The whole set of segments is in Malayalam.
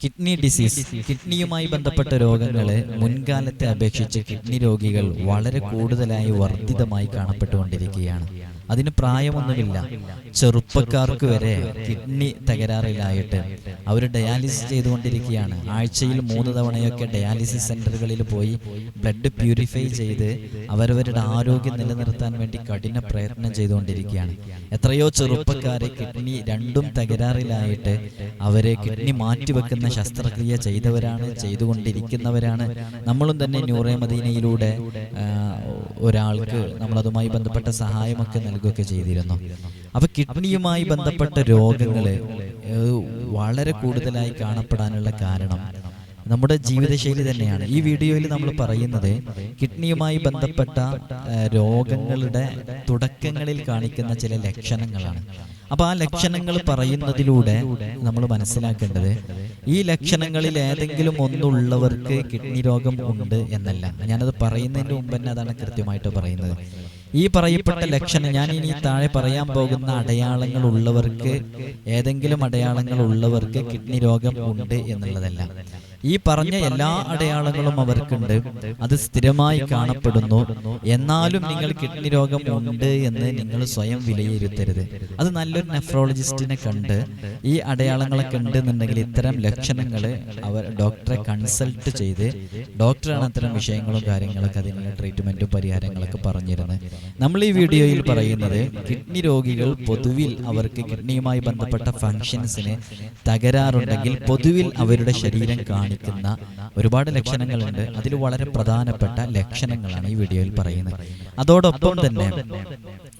കിഡ്നി ഡിസീസ്, കിഡ്നിയുമായി ബന്ധപ്പെട്ട രോഗങ്ങൾ മുൻകാലത്തെ അപേക്ഷിച്ച് കിഡ്നി രോഗികൾ വളരെ കൂടുതലായി വർദ്ധിതമായി കാണപ്പെട്ടുകൊണ്ടിരിക്കുകയാണ്. അതിന് പ്രായമൊന്നുമില്ല. ചെറുപ്പക്കാർക്ക് വരെ കിഡ്നി തകരാറിലായിട്ട് അവർ ഡയാലിസിസ് ചെയ്തുകൊണ്ടിരിക്കുകയാണ്. ആഴ്ചയിൽ 3 തവണയൊക്കെ ഡയാലിസിസ് സെന്ററുകളിൽ പോയി ബ്ലഡ് പ്യൂരിഫൈ ചെയ്ത് അവരവരുടെ ആരോഗ്യം നിലനിർത്താൻ വേണ്ടി കഠിന പ്രയത്നം ചെയ്തുകൊണ്ടിരിക്കുകയാണ്. എത്രയോ ചെറുപ്പക്കാരെ കിഡ്നി രണ്ടും തകരാറിലായിട്ട് അവരെ കിഡ്നി മാറ്റിവെക്കുന്ന ശസ്ത്രക്രിയ ചെയ്തവരാണ്, ചെയ്തുകൊണ്ടിരിക്കുന്നവരാണ്. നമ്മളും തന്നെ നൂറെ മദീനയിലൂടെ ഒരാൾക്ക് നമ്മളതുമായി ബന്ധപ്പെട്ട സഹായമൊക്കെ നൽകുകയൊക്കെ ചെയ്തിരുന്നു. അപ്പൊ കിഡ്നിയുമായി ബന്ധപ്പെട്ട രോഗങ്ങൾ വളരെ കൂടുതലായി കാണപ്പെടാനുള്ള കാരണം നമ്മുടെ ജീവിതശൈലി തന്നെയാണ്. ഈ വീഡിയോയിൽ നമ്മൾ പറയുന്നത് കിഡ്നിയുമായി ബന്ധപ്പെട്ട രോഗങ്ങളുടെ തുടക്കങ്ങളിൽ കാണിക്കുന്ന ചില ലക്ഷണങ്ങളാണ്. അപ്പൊ ആ ലക്ഷണങ്ങൾ പറയുന്നതിലൂടെ നമ്മൾ മനസ്സിലാക്കേണ്ടത് ഈ ലക്ഷണങ്ങളിൽ ഏതെങ്കിലും ഒന്നുള്ളവർക്ക് കിഡ്നി രോഗം ഉണ്ട് എന്നല്ല. ഞാനത് പറയുന്നതിന് മുമ്പ് തന്നെ അതാണ് കൃത്യമായിട്ട് പറയുന്നത്. ഈ പറയപ്പെട്ട ലക്ഷണം, ഞാൻ ഇനി താഴെ പറയാൻ പോകുന്ന അടയാളങ്ങൾ ഉള്ളവർക്ക്, ഏതെങ്കിലും അടയാളങ്ങൾ ഉള്ളവർക്ക് കിഡ്നി രോഗം ഉണ്ട് എന്നുള്ളതല്ല. ഈ പറഞ്ഞ എല്ലാ അടയാളങ്ങളും അവർക്കുണ്ട്, അത് സ്ഥിരമായി കാണപ്പെടുന്നു. എന്നാലും നിങ്ങൾ കിഡ്നി രോഗം ഉണ്ട് എന്ന് നിങ്ങൾ സ്വയം വിലയിരുത്തരുത്. അത് നല്ലൊരു നെഫ്രോളജിസ്റ്റിനെ കണ്ട് ഈ അടയാളങ്ങളൊക്കെ ഉണ്ടെന്നുണ്ടെങ്കിൽ ഇത്തരം ലക്ഷണങ്ങൾ അവർ ഡോക്ടറെ കൺസൾട്ട് ചെയ്ത്, ഡോക്ടറാണ് അത്തരം വിഷയങ്ങളും കാര്യങ്ങളൊക്കെ അതിനുള്ള ട്രീറ്റ്മെന്റും പരിഹാരങ്ങളൊക്കെ പറഞ്ഞിരുന്നത്. നമ്മൾ ഈ വീഡിയോയിൽ പറയുന്നത് കിഡ്നി രോഗികൾ പൊതുവിൽ അവർക്ക് കിഡ്നിയുമായി ബന്ധപ്പെട്ട ഫങ്ഷൻസിന് തകരാറുണ്ടെങ്കിൽ പൊതുവിൽ അവരുടെ ശരീരം കാണിക്കുന്ന ഒരുപാട് ലക്ഷണങ്ങളുണ്ട്. അതിൽ വളരെ പ്രധാനപ്പെട്ട ലക്ഷണങ്ങളാണ് ഈ വീഡിയോയിൽ പറയുന്നത്. അതോടൊപ്പം തന്നെ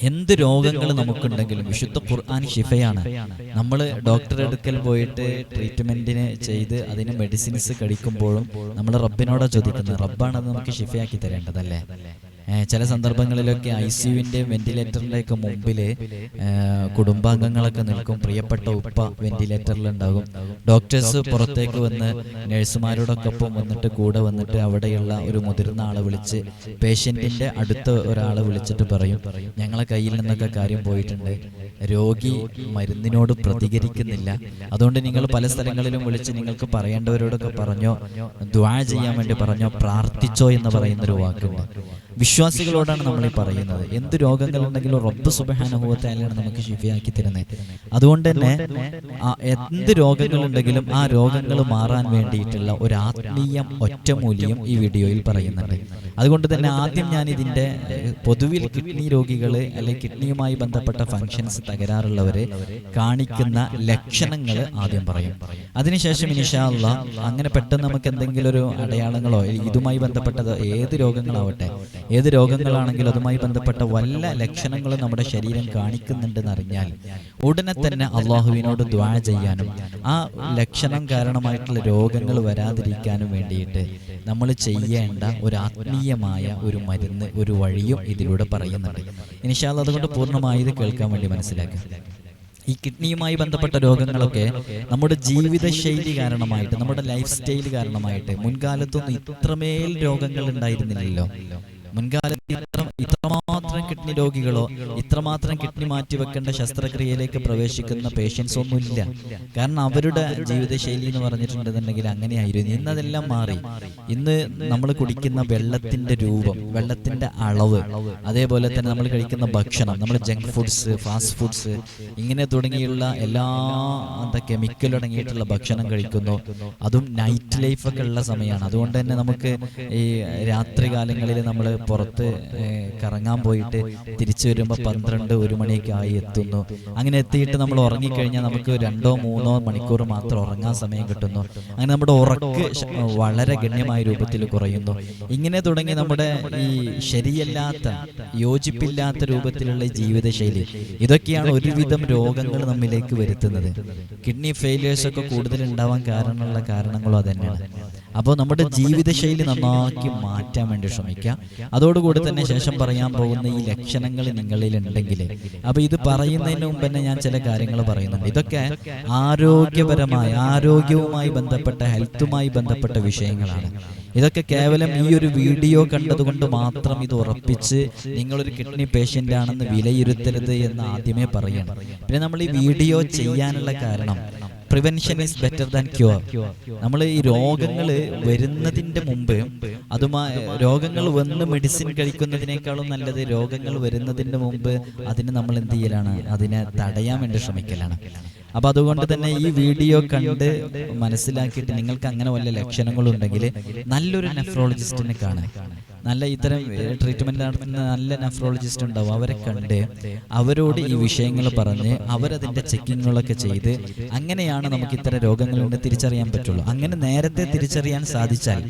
എന്ത് രോഗങ്ങൾ നമുക്കുണ്ടെങ്കിലും വിശുദ്ധ ഖുർആൻ ശിഫയാണ്. നമ്മൾ ഡോക്ടറെ അടുക്കൽ പോയിട്ട് ട്രീറ്റ്മെന്റിന് ചെയ്ത് അതിന് മെഡിസിൻസ് കഴിക്കുമ്പോഴും നമ്മൾ റബ്ബിനോടാ ചോദിക്കുന്നത്. റബ്ബാണ് നമുക്ക് ശിഫയാക്കി തരേണ്ടതല്ലേ. ചില സന്ദർഭങ്ങളിലൊക്കെ ICUവിൻ്റെ വെന്റിലേറ്ററിൻ്റെ ഒക്കെ മുമ്പിൽ കുടുംബാംഗങ്ങളൊക്കെ നിൽക്കും. പ്രിയപ്പെട്ട ഉപ്പ വെന്റിലേറ്ററിലുണ്ടാകും. ഡോക്ടേഴ്സ് പുറത്തേക്ക് വന്ന് നഴ്സുമാരോടൊക്കെ ഒപ്പം വന്നിട്ട് കൂടെ വന്നിട്ട് അവിടെയുള്ള ഒരു മുതിർന്ന ആളെ വിളിച്ച്, പേഷ്യൻറ്റിൻ്റെ അടുത്ത ഒരാളെ വിളിച്ചിട്ട് പറയും, ഞങ്ങളെ കയ്യിൽ നിന്നൊക്കെ കാര്യം പോയിട്ടുണ്ട്, രോഗി മരുന്നിനോട് പ്രതികരിക്കുന്നില്ല, അതുകൊണ്ട് നിങ്ങൾ പല സ്ഥലങ്ങളിലും വിളിച്ച് നിങ്ങൾക്ക് പറയേണ്ടവരോടൊക്കെ പറഞ്ഞോ, ദുആ ചെയ്യാൻ വേണ്ടി പറഞ്ഞോ, പ്രാർത്ഥിച്ചോ എന്ന് പറയുന്നൊരു വാക്കുണ്ട്. വിശ്വാസികളോടാണ് നമ്മൾ ഈ പറയുന്നത്. എന്ത് രോഗങ്ങളുണ്ടെങ്കിലും റബ്ബ് സുബ്ഹാനഹു വ തആലയാണ് നമുക്ക് ശിഫയാക്കി തരുന്നത്. അതുകൊണ്ട് തന്നെ എന്ത് രോഗങ്ങളുണ്ടെങ്കിലും ആ രോഗങ്ങൾ മാറാൻ വേണ്ടിയിട്ടുള്ള ഒരു ആത്മീയം ഒറ്റമൂലിയും ഈ വീഡിയോയിൽ പറയുന്നുണ്ട്. അതുകൊണ്ട് തന്നെ ആദ്യം ഞാൻ ഇതിൻ്റെ പൊതുവിൽ കിഡ്നി രോഗികൾ അല്ലെങ്കിൽ കിഡ്നിയുമായി ബന്ധപ്പെട്ട ഫങ്ഷൻസ് തകരാറുള്ളവരെ കാണിക്കുന്ന ലക്ഷണങ്ങൾ ആദ്യം പറയും. അതിനുശേഷം ഇൻഷാ അല്ലാഹ് അങ്ങനെ പെട്ടെന്ന് നമുക്ക് എന്തെങ്കിലും ഒരു അടയാളങ്ങളോ ഇതുമായി ബന്ധപ്പെട്ടത് ഏത് രോഗങ്ങളാവട്ടെ, ഏത് രോഗങ്ങളാണെങ്കിലും അതുമായി ബന്ധപ്പെട്ട വല്ല ലക്ഷണങ്ങളും നമ്മുടെ ശരീരം കാണിക്കുന്നുണ്ടെന്ന് അറിഞ്ഞാൽ ഉടനെ തന്നെ അള്ളാഹുവിനോട് ദുആ ചെയ്യാനും ആ ലക്ഷണം കാരണമായിട്ടുള്ള രോഗങ്ങൾ വരാതിരിക്കാനും വേണ്ടിയിട്ട് നമ്മൾ ചെയ്യേണ്ട ഒരു ആത്മീയമായ ഒരു മരുന്ന്, ഒരു വഴിയും ഇതിലൂടെ പറയുന്നുണ്ട്. ഇൻഷാ അല്ലാഹ് അതുകൊണ്ട് പൂർണ്ണമായി ഇത് കേൾക്കാൻ വേണ്ടി മനസ്സിലാക്കുക. ഈ കിഡ്നിയുമായി ബന്ധപ്പെട്ട രോഗങ്ങളൊക്കെ നമ്മുടെ ജീവിതശൈലി കാരണമായിട്ട്, നമ്മുടെ ലൈഫ് സ്റ്റൈൽ കാരണമായിട്ട്, മുൻകാലത്തൊന്നും ഇത്രമേൽ രോഗങ്ങൾ ഉണ്ടായിരുന്നില്ലല്ലോ. മുൻകാലത്ത് ഇത്രമാത്രം കിഡ്നി രോഗികളോ ഇത്രമാത്രം കിഡ്നി മാറ്റിവെക്കേണ്ട ശസ്ത്രക്രിയയിലേക്ക് പ്രവേശിക്കുന്ന പേഷ്യൻസ് ഒന്നുമില്ല. കാരണം അവരുടെ ജീവിതശൈലി എന്ന് പറഞ്ഞിട്ടുണ്ടെന്നുണ്ടെങ്കിൽ അങ്ങനെയായിരുന്നു. ഇന്നതെല്ലാം മാറി. ഇന്ന് നമ്മൾ കുടിക്കുന്ന വെള്ളത്തിന്റെ രൂപം, വെള്ളത്തിന്റെ അളവ്, അതേപോലെ തന്നെ നമ്മൾ കഴിക്കുന്ന ഭക്ഷണം, നമ്മൾ ജങ്ക് ഫുഡ്സ്, ഫാസ്റ്റ് ഫുഡ്സ്, ഇങ്ങനെ തുടങ്ങിയുള്ള എല്ലാ കെമിക്കൽ അടങ്ങിയിട്ടുള്ള ഭക്ഷണം കഴിക്കുന്നു. അതും നൈറ്റ് ലൈഫൊക്കെ ഉള്ള സമയമാണ്. അതുകൊണ്ട് തന്നെ നമുക്ക് ഈ രാത്രി കാലങ്ങളിൽ നമ്മൾ പുറത്ത് കറങ്ങാൻ പോയിട്ട് തിരിച്ചു വരുമ്പോൾ 12-1 മണിയൊക്കെ ആയി എത്തുന്നു. അങ്ങനെ എത്തിയിട്ട് നമ്മൾ ഉറങ്ങിക്കഴിഞ്ഞാൽ നമുക്ക് 2-3 മണിക്കൂർ മാത്രം ഉറങ്ങാൻ സമയം കിട്ടുന്നു. അങ്ങനെ നമ്മുടെ ഉറക്ക് വളരെ ഗണ്യമായ രൂപത്തിൽ കുറയുന്നു. ഇങ്ങനെ തുടങ്ങി നമ്മുടെ ഈ ശരിയല്ലാത്ത, യോജിപ്പില്ലാത്ത രൂപത്തിലുള്ള ജീവിതശൈലി, ഇതൊക്കെയാണ് ഒരുവിധം രോഗങ്ങൾ നമ്മിലേക്ക് വരുത്തുന്നത്. കിഡ്നി ഫെയിലിയേഴ്സ് ഒക്കെ കൂടുതൽ ഉണ്ടാവാൻ കാരണമുള്ള കാരണങ്ങളും അതന്നെയാണ്. അപ്പോൾ നമ്മുടെ ജീവിതശൈലി നന്നാക്കി മാറ്റാൻ വേണ്ടി ശ്രമിക്കുക. അതോടുകൂടി തന്നെ ശേഷം പറയാൻ പോകുന്ന ഈ ലക്ഷണങ്ങൾ നിങ്ങളിൽ ഉണ്ടെങ്കിൽ, അപ്പോൾ ഇത് പറയുന്നതിന് മുമ്പ് തന്നെ ഞാൻ ചില കാര്യങ്ങൾ പറയുന്നുണ്ട്. ഇതൊക്കെ ആരോഗ്യപരമായ, ആരോഗ്യവുമായി ബന്ധപ്പെട്ട, ഹെൽത്തുമായി ബന്ധപ്പെട്ട വിഷയങ്ങളാണ്. ഇതൊക്കെ കേവലം ഈ ഒരു വീഡിയോ കണ്ടതുകൊണ്ട് മാത്രം ഇത് ഉറപ്പിച്ച് നിങ്ങളൊരു കിഡ്നി പേഷ്യൻ്റ് ആണെന്ന് വിലയിരുത്തരുത് എന്ന് ആദ്യമേ പറയണം. പിന്നെ നമ്മൾ ഈ വീഡിയോ ചെയ്യാനുള്ള കാരണം prevention is better than cure. നമ്മൾ ഈ രോഗങ്ങൾ വരുന്നതിൻ്റെ മുമ്പ് രോഗങ്ങൾ വന്ന് മെഡിസിൻ കഴിക്കുന്നതിനേക്കാളും നല്ലത് രോഗങ്ങൾ വരുന്നതിൻ്റെ മുമ്പ് അതിന് നമ്മൾ എന്ത് ചെയ്യലാണ്, അതിനെ തടയാൻ വേണ്ടി ശ്രമിക്കലാണ്. അപ്പോൾ അതുകൊണ്ട് തന്നെ ഈ വീഡിയോ കണ്ട് മനസ്സിലാക്കിയിട്ട് നിങ്ങൾക്ക് അങ്ങനെ വല്ല ലക്ഷണങ്ങളുണ്ടെങ്കിൽ നല്ലൊരു നെഫ്രോളജിസ്റ്റിനെ കാണാൻ, നല്ല ഇത്തരം ട്രീറ്റ്മെൻറ്റ് നടത്തുന്ന നല്ല നെഫ്രോളജിസ്റ്റ് ഉണ്ടാവും. അവരെ കണ്ട് അവരോട് ഈ വിഷയങ്ങൾ പറഞ്ഞ് അവരതിൻ്റെ ചെക്കിങ്ങുകളൊക്കെ ചെയ്ത് അങ്ങനെയാണ് നമുക്ക് ഇത്തരം രോഗങ്ങളുണ്ട് തിരിച്ചറിയാൻ പറ്റുള്ളൂ. അങ്ങനെ നേരത്തെ തിരിച്ചറിയാൻ സാധിച്ചാൽ,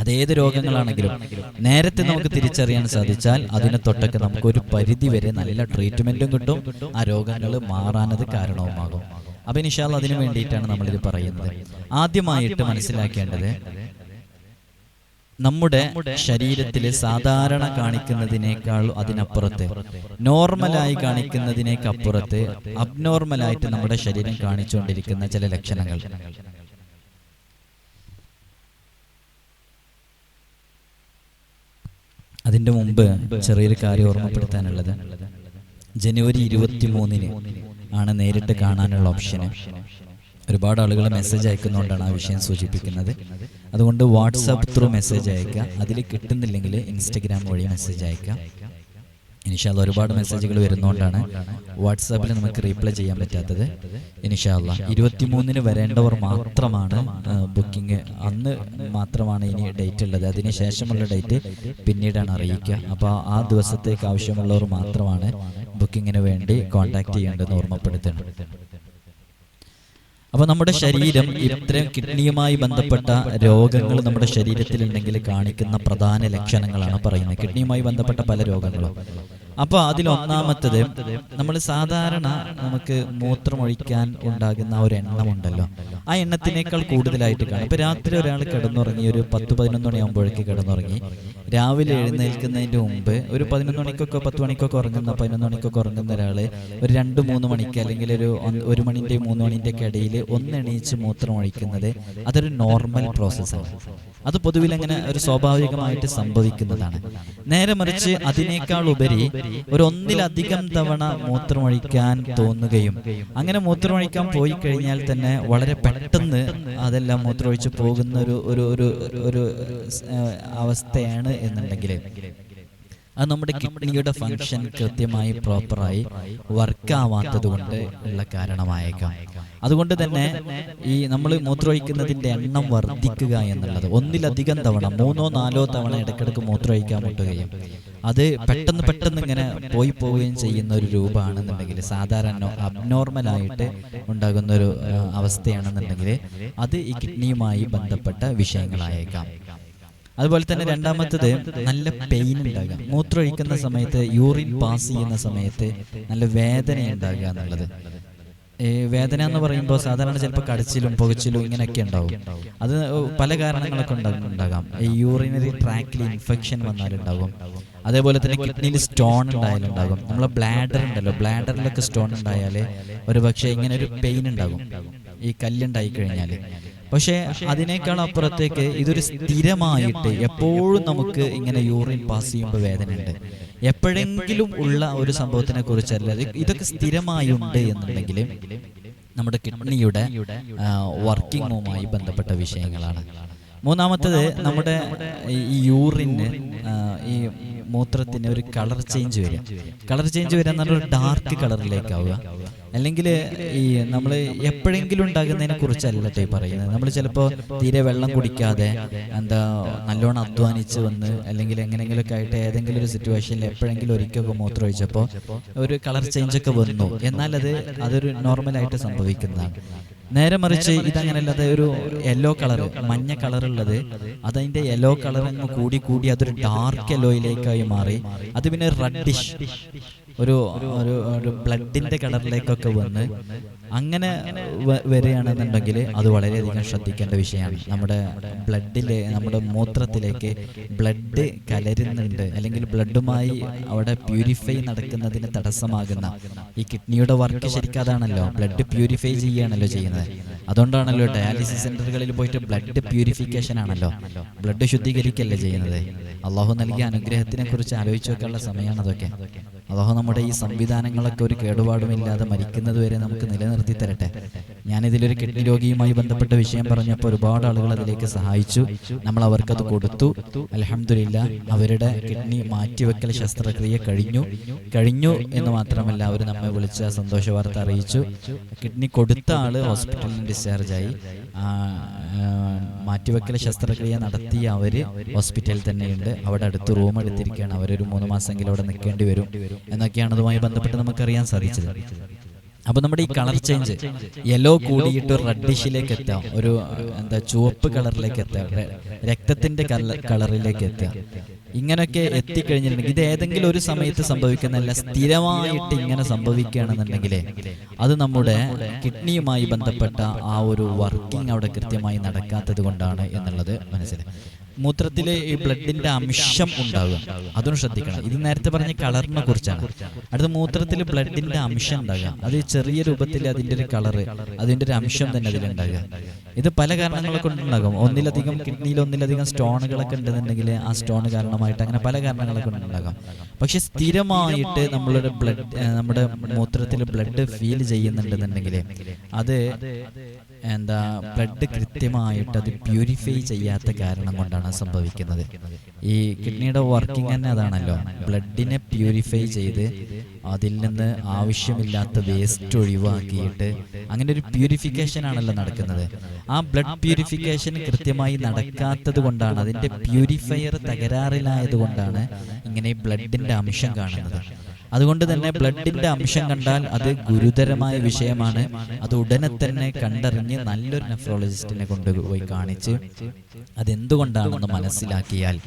അതേത് രോഗങ്ങളാണെങ്കിലും നേരത്തെ നമുക്ക് തിരിച്ചറിയാൻ സാധിച്ചാൽ അതിനെ തൊട്ടൊക്കെ നമുക്കൊരു പരിധി വരെ നല്ല ട്രീറ്റ്മെൻറ്റും കിട്ടും, ആ രോഗങ്ങൾ മാറാനത് കാരണവുമാകും. അപ്പം ഇൻഷാ അല്ലാഹ് അതിനു വേണ്ടിയിട്ടാണ് നമ്മളിത് പറയുന്നത്. ആദ്യമായിട്ട് മനസ്സിലാക്കേണ്ടത്, നമ്മുടെ ശരീരത്തിൽ സാധാരണ കാണിക്കുന്നതിനേക്കാൾ അതിനപ്പുറത്ത്, നോർമലായി കാണിക്കുന്നതിനേക്കപ്പുറത്ത് അബ്നോർമലായിട്ട് നമ്മുടെ ശരീരം കാണിച്ചുകൊണ്ടിരിക്കുന്ന ചില ലക്ഷണങ്ങൾ. അതിൻ്റെ മുമ്പ് ചെറിയൊരു കാര്യം ഓർമ്മപ്പെടുത്താനുള്ളത്, ജനുവരി 23 ആണ് നേരിട്ട് കാണാനുള്ള ഓപ്ഷന്. ഒരുപാട് ആളുകൾ മെസ്സേജ് അയക്കുന്നതുകൊണ്ടാണ് ആ വിഷയം സൂചിപ്പിക്കുന്നത്. അതുകൊണ്ട് വാട്സാപ്പ് ത്രൂ മെസ്സേജ് അയക്കുക. അതിൽ കിട്ടുന്നില്ലെങ്കിൽ ഇൻസ്റ്റഗ്രാം വഴി മെസ്സേജ് അയക്കുക. ഇൻഷാ അല്ലാഹ് ഒരുപാട് മെസ്സേജുകൾ വരുന്നതുകൊണ്ടാണ് വാട്സാപ്പിൽ നമുക്ക് റീപ്ലൈ ചെയ്യാൻ പറ്റാത്തത്. ഇൻഷാ അല്ലാഹ് 23 വരേണ്ടവർ മാത്രമാണ് ബുക്കിംഗ്, അന്ന് മാത്രമാണ് ഇനി ഡേറ്റ് ഉള്ളത്. അതിന് ശേഷമുള്ള ഡേറ്റ് പിന്നീടാണ് അറിയിക്കുക. അപ്പോൾ ആ ദിവസത്തേക്ക് ആവശ്യമുള്ളവർ മാത്രമാണ് ബുക്കിങ്ങിന് വേണ്ടി കോൺടാക്ട് ചെയ്യേണ്ടതെന്ന് ഓർമ്മപ്പെടുത്തണം. അപ്പോൾ നമ്മുടെ ശരീരം ഇത്തരം കിഡ്നിയുമായി ബന്ധപ്പെട്ട രോഗങ്ങൾ നമ്മുടെ ശരീരത്തിലുണ്ടെങ്കിൽ കാണിക്കുന്ന പ്രധാന ലക്ഷണങ്ങളാണ് പറയുന്നത്. കിഡ്നിയുമായി ബന്ധപ്പെട്ട പല രോഗങ്ങളും. അപ്പോൾ അതിലൊന്നാമത്തത്, നമ്മൾ സാധാരണ നമുക്ക് മൂത്രമൊഴിക്കാൻ ഉണ്ടാകുന്ന ഒരു എണ്ണമുണ്ടല്ലോ, ആ എണ്ണത്തിനേക്കാൾ കൂടുതലായിട്ട് കാണും. ഇപ്പോൾ രാത്രി ഒരാൾ കിടന്നുറങ്ങി, ഒരു 10-11 മണിയാകുമ്പോഴേക്ക് കിടന്നുറങ്ങി, രാവിലെ എഴുന്നേൽക്കുന്നതിൻ്റെ മുമ്പ് ഒരു 11 മണിക്കൊക്കെ 10 മണിക്കൊക്കെ ഉറങ്ങുന്ന 11 മണിക്കൊക്കെ ഉറങ്ങുന്ന ഒരാൾ ഒരു 2-3 മണിക്ക് അല്ലെങ്കിൽ ഒരു 1 മണിൻ്റെയും 3 മണിൻ്റെയൊക്കെ ഇടയിൽ ഒന്നെണീച്ച് മൂത്രമൊഴിക്കുന്നത് അതൊരു നോർമൽ പ്രോസസ്സാണ്. അത് പൊതുവിൽ അങ്ങനെ ഒരു സ്വാഭാവികമായിട്ട് സംഭവിക്കുന്നതാണ്. നേരെ മറിച്ച് അതിനേക്കാൾ ഉപരി ഒരു 1-ലധികം തവണ മൂത്രമൊഴിക്കാൻ തോന്നുകയും അങ്ങനെ മൂത്രമൊഴിക്കാൻ പോയി കഴിഞ്ഞാൽ തന്നെ വളരെ പെട്ടെന്ന് അതെല്ലാം മൂത്രമൊഴിച്ച് പോകുന്ന ഒരു അവസ്ഥയാണ് എന്നുണ്ടെങ്കിൽ അത് നമ്മുടെ കിഡ്നിയുടെ ഫങ്ഷൻ കൃത്യമായി പ്രോപ്പറായി വർക്കാവാത്തത് കൊണ്ട് ഉള്ള കാരണമായേക്കാം. അതുകൊണ്ട് തന്നെ ഈ നമ്മൾ മൂത്രമൊഴിക്കുന്നതിൻ്റെ എണ്ണം വർദ്ധിക്കുക എന്നുള്ളത്, 1-ലധികം തവണ 3-4 തവണ ഇടയ്ക്കിടയ്ക്ക് മൂത്രമൊഴിക്കാൻ മുട്ടുകയും അത് പെട്ടെന്ന് ഇങ്ങനെ പോവുകയും ചെയ്യുന്ന ഒരു രൂപമാണെന്നുണ്ടെങ്കിൽ, സാധാരണ അബ്നോർമലായിട്ട് ഉണ്ടാകുന്ന ഒരു അവസ്ഥയാണെന്നുണ്ടെങ്കിൽ അത് ഈ കിഡ്നിയുമായി ബന്ധപ്പെട്ട വിഷയങ്ങളായേക്കാം. അതുപോലെ തന്നെ രണ്ടാമത്തത്, നല്ല പെയിൻ ഉണ്ടാകുക. മൂത്രമൊഴിക്കുന്ന സമയത്ത്, യൂറിൻ പാസ് ചെയ്യുന്ന സമയത്ത് നല്ല വേദന ഉണ്ടാകുക എന്നുള്ളത്. വേദന എന്ന് പറയുമ്പോൾ സാധാരണ ചിലപ്പോൾ കടച്ചിലും പുകച്ചിലും ഇങ്ങനെയൊക്കെ ഉണ്ടാവും. അത് പല കാരണങ്ങളൊക്കെ ഉണ്ടാകാം. ഈ യൂറിനറി ട്രാക്കിൽ ഇൻഫെക്ഷൻ വന്നാലുണ്ടാകും. അതേപോലെ തന്നെ കിഡ്നിയിൽ സ്റ്റോൺ ഉണ്ടായാലുണ്ടാകും. നമ്മളെ ബ്ലാഡർ ഉണ്ടല്ലോ, ബ്ലാഡറിലൊക്കെ സ്റ്റോൺ ഉണ്ടായാൽ ഒരു പക്ഷേ ഇങ്ങനെ ഒരു പെയിൻ ഉണ്ടാകും, ഈ കല്ലുണ്ടായി കഴിഞ്ഞാൽ. പക്ഷേ അതിനേക്കാൾ അപ്പുറത്തേക്ക് ഇതൊരു സ്ഥിരമായിട്ട് എപ്പോഴും നമുക്ക് ഇങ്ങനെ യൂറിൻ പാസ് ചെയ്യുമ്പോൾ വേദനയുണ്ട്, എപ്പോഴെങ്കിലും ഉള്ള ഒരു സംഭവത്തിനെ കുറിച്ചല്ല, ഇതൊക്കെ സ്ഥിരമായുണ്ട് എന്നുണ്ടെങ്കിൽ നമ്മുടെ കിഡ്നിയുടെ വർക്കിങ്ങുമായി ബന്ധപ്പെട്ട വിഷയങ്ങളാണ്. മൂന്നാമത്തത്, നമ്മുടെ ഈ യൂറിന് ഈ മൂത്രത്തിന് ഒരു കളർ ചേഞ്ച് വരിക. കളർ ചേഞ്ച് വരിക എന്ന് പറഞ്ഞാൽ ഒരു ഡാർക്ക് കളറിലേക്കാവുക. അല്ലെങ്കിൽ ഈ നമ്മൾ എപ്പോഴെങ്കിലും ഉണ്ടാകുന്നതിനെ കുറിച്ചല്ല പറയുന്നത്. നമ്മൾ ചിലപ്പോൾ തീരെ വെള്ളം കുടിക്കാതെ നല്ലോണം അധ്വാനിച്ച് വന്ന് അല്ലെങ്കിൽ എങ്ങനെയെങ്കിലുമൊക്കെ ആയിട്ട് ഏതെങ്കിലും ഒരു സിറ്റുവേഷനിൽ എപ്പോഴെങ്കിലും ഒരിക്കലൊക്കെ മൂത്രമൊഴിച്ചപ്പോൾ ഒരു കളർ ചേഞ്ച് ഒക്കെ വന്നു, എന്നാൽ അതൊരു നോർമലായിട്ട് സംഭവിക്കുന്നതാണ്. നേരെ മറിച്ച് ഇതങ്ങനെയല്ല, അത് ഒരു യെല്ലോ കളർ, മഞ്ഞ കളറുള്ളത് അതതിൻ്റെ യെല്ലോ കളർ അങ്ങ് കൂടി അതൊരു ഡാർക്ക് യെല്ലോയിലേക്കായി മാറി അത് പിന്നെ റെഡിഷ് ഒരു ബ്ലഡിൻ്റെ കളറിലേക്കൊക്കെ വന്ന് അങ്ങനെ വരികയാണെന്നുണ്ടെങ്കിൽ അത് വളരെയധികം ശ്രദ്ധിക്കേണ്ട വിഷയമാണ്. നമ്മുടെ ബ്ലഡിലെ, നമ്മുടെ മൂത്രത്തിലേക്ക് ബ്ലഡ് കലരുന്നുണ്ട് അല്ലെങ്കിൽ ബ്ലഡുമായി അവിടെ പ്യൂരിഫൈ നടക്കുന്നതിന് തടസ്സമാകുന്ന ഈ കിഡ്നിയുടെ വർക്ക് ശരിക്കും അതാണല്ലോ, ബ്ലഡ് പ്യൂരിഫൈ ചെയ്യുകയാണല്ലോ ചെയ്യുന്നത്. അതുകൊണ്ടാണല്ലോ ഡയാലിസിസ് സെന്ററുകളിൽ പോയിട്ട് ബ്ലഡ് പ്യൂരിഫിക്കേഷൻ ആണല്ലോ, ബ്ലഡ് ശുദ്ധീകരിക്കല്ലേ ചെയ്യുന്നത്. അള്ളാഹു നൽകിയ അനുഗ്രഹത്തിനെ കുറിച്ച് ആലോചിച്ച് വെക്കാനുള്ള സമയമാണ് അതൊക്കെ. അള്ളാഹു നമ്മുടെ ഈ സംവിധാനങ്ങളൊക്കെ ഒരു കേടുപാടുമില്ലാതെ മരിക്കുന്നത് വരെ നമുക്ക് നിലനിർത്തി തരട്ടെ. ഞാനിതിലൊരു കിഡ്നി രോഗിയുമായി ബന്ധപ്പെട്ട വിഷയം പറഞ്ഞപ്പോൾ ഒരുപാട് ആളുകൾ അതിലേക്ക് സഹായിച്ചു. നമ്മൾ അവർക്കത് കൊടുത്തു. അൽഹംദുലില്ലാ, അവരുടെ കിഡ്നി മാറ്റിവെക്കൽ ശസ്ത്രക്രിയ കഴിഞ്ഞു എന്ന് മാത്രമല്ല, അവർ നമ്മെ വിളിച്ച സന്തോഷ വാർത്ത അറിയിച്ചു. കിഡ്നി കൊടുത്ത ആള് ഹോസ്പിറ്റലിൽ ഡിസ്ചാർജായി. മാറ്റിവെക്കൽ ശസ്ത്രക്രിയ നടത്തിയ അവര് ഹോസ്പിറ്റലിൽ തന്നെയുണ്ട്. അവിടെ അടുത്ത് റൂം എടുത്തിരിക്കുകയാണ്. അവരൊരു 3 മാസമെങ്കിലും അവിടെ നിൽക്കേണ്ടി വരും എന്നൊക്കെയാണ് അതുമായി ബന്ധപ്പെട്ട് നമുക്കറിയാൻ സാധിച്ചത്. അപ്പൊ നമ്മുടെ ഈ കളർ ചേഞ്ച്, യെല്ലോ കൂടിയിട്ട് ഒരു റെഡിഷിലേക്ക് എത്താം, ഒരു ചുവപ്പ് കളറിലേക്ക് എത്താം, രക്തത്തിന്റെ കളറിലേക്ക് എത്താം. ഇങ്ങനെയൊക്കെ എത്തിക്കഴിഞ്ഞിട്ടുണ്ടെങ്കിൽ ഇത് ഏതെങ്കിലും ഒരു സമയത്ത് സംഭവിക്കുന്നതല്ല, സ്ഥിരമായിട്ട് ഇങ്ങനെ സംഭവിക്കുകയാണെന്നുണ്ടെങ്കിൽ അത് നമ്മുടെ കിഡ്നിയുമായി ബന്ധപ്പെട്ട ആ ഒരു വർക്കിംഗ് അവിടെ കൃത്യമായി നടക്കാത്തത് കൊണ്ടാണ് എന്നുള്ളത് മനസ്സിലായി. മൂത്രത്തിൽ ഈ ബ്ലഡിന്റെ അംശം ഉണ്ടാവുക, അതും ശ്രദ്ധിക്കണം. ഇത് നേരത്തെ പറഞ്ഞ കളറിനെ കുറിച്ചാണ്. അടുത്ത മൂത്രത്തിൽ ബ്ലഡിന്റെ അംശം ഉണ്ടാകുക, അത് ചെറിയ രൂപത്തിൽ അതിൻ്റെ ഒരു കളറ്, അതിൻ്റെ ഒരു അംശം തന്നെ അതിലുണ്ടാകുക. ഇത് പല കാരണങ്ങളെ കൊണ്ടുണ്ടാകും. കിഡ്നിയിൽ ഒന്നിലധികം സ്റ്റോണുകളൊക്കെ ഉണ്ടെന്നുണ്ടെങ്കിൽ ആ സ്റ്റോൺ കാരണമായിട്ട് അങ്ങനെ പല കാരണങ്ങളെ കൊണ്ടുണ്ടാകാം. പക്ഷെ സ്ഥിരമായിട്ട് നമ്മുടെ മൂത്രത്തിൽ ബ്ലഡ് ഫീൽ ചെയ്യുന്നുണ്ടെന്നുണ്ടെങ്കിൽ അത് ബ്ലഡ് കൃത്യമായിട്ട് അത് പ്യൂരിഫൈ ചെയ്യാത്ത കാരണം കൊണ്ടാണ് സംഭവിക്കുന്നത്. ഈ കിഡ്നിയുടെ വർക്കിംഗ് തന്നെ അതാണല്ലോ, ബ്ലഡിനെ പ്യൂരിഫൈ ചെയ്ത് അതിൽ നിന്ന് ആവശ്യമില്ലാത്ത വേസ്റ്റ് ഒഴിവാക്കിയിട്ട് അങ്ങനെ ഒരു പ്യൂരിഫിക്കേഷൻ ആണല്ലോ നടക്കുന്നത്. ആ ബ്ലഡ് പ്യൂരിഫിക്കേഷൻ കൃത്യമായി നടക്കാത്തത് കൊണ്ടാണ്, അതിന്റെ പ്യൂരിഫയർ തകരാറിലായത് കൊണ്ടാണ് ഇങ്ങനെ ബ്ലഡിന്റെ അംശം കാണുന്നത്. അതുകൊണ്ട് തന്നെ ബ്ലഡിന്റെ അംശം കണ്ടാൽ അത് ഗുരുതരമായ വിഷയമാണ്. അത് ഉടനെ തന്നെ കണ്ടറിഞ്ഞ് നല്ലൊരു നെഫ്രോളജിസ്റ്റിനെ കൊണ്ടുപോയി കാണിച്ച് അതെന്തുകൊണ്ടാണെന്ന് മനസ്സിലാക്കിയാൽ